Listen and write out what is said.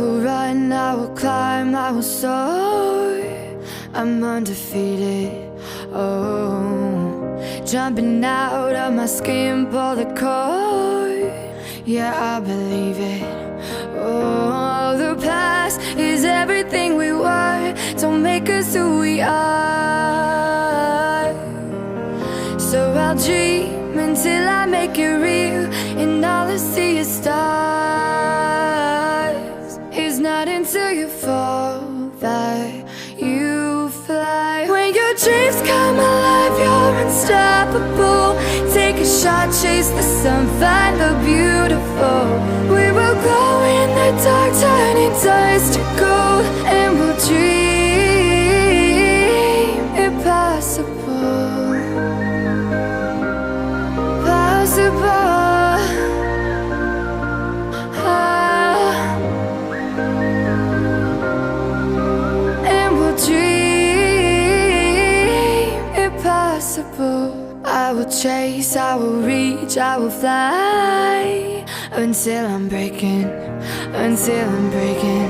will run, I will climb, I will soar. I'm undefeated, oh. Jumping out of my skin, pull the cord. Yeah, I believe it. Oh, the past is everything we were. Don't make us who we are. So I'll dream until I make it real, and all I see is stars. It's not until you fall that you fly. When your dreams come alive, you're unstoppable. Take a shot, chase the sun, find the beautiful. We will glow in the dark, turning dust to gold, and we'll dream impossible. Possible. And we'll dream impossible. I will chase, I will reach, I will fly until I'm breaking, until I'm breaking.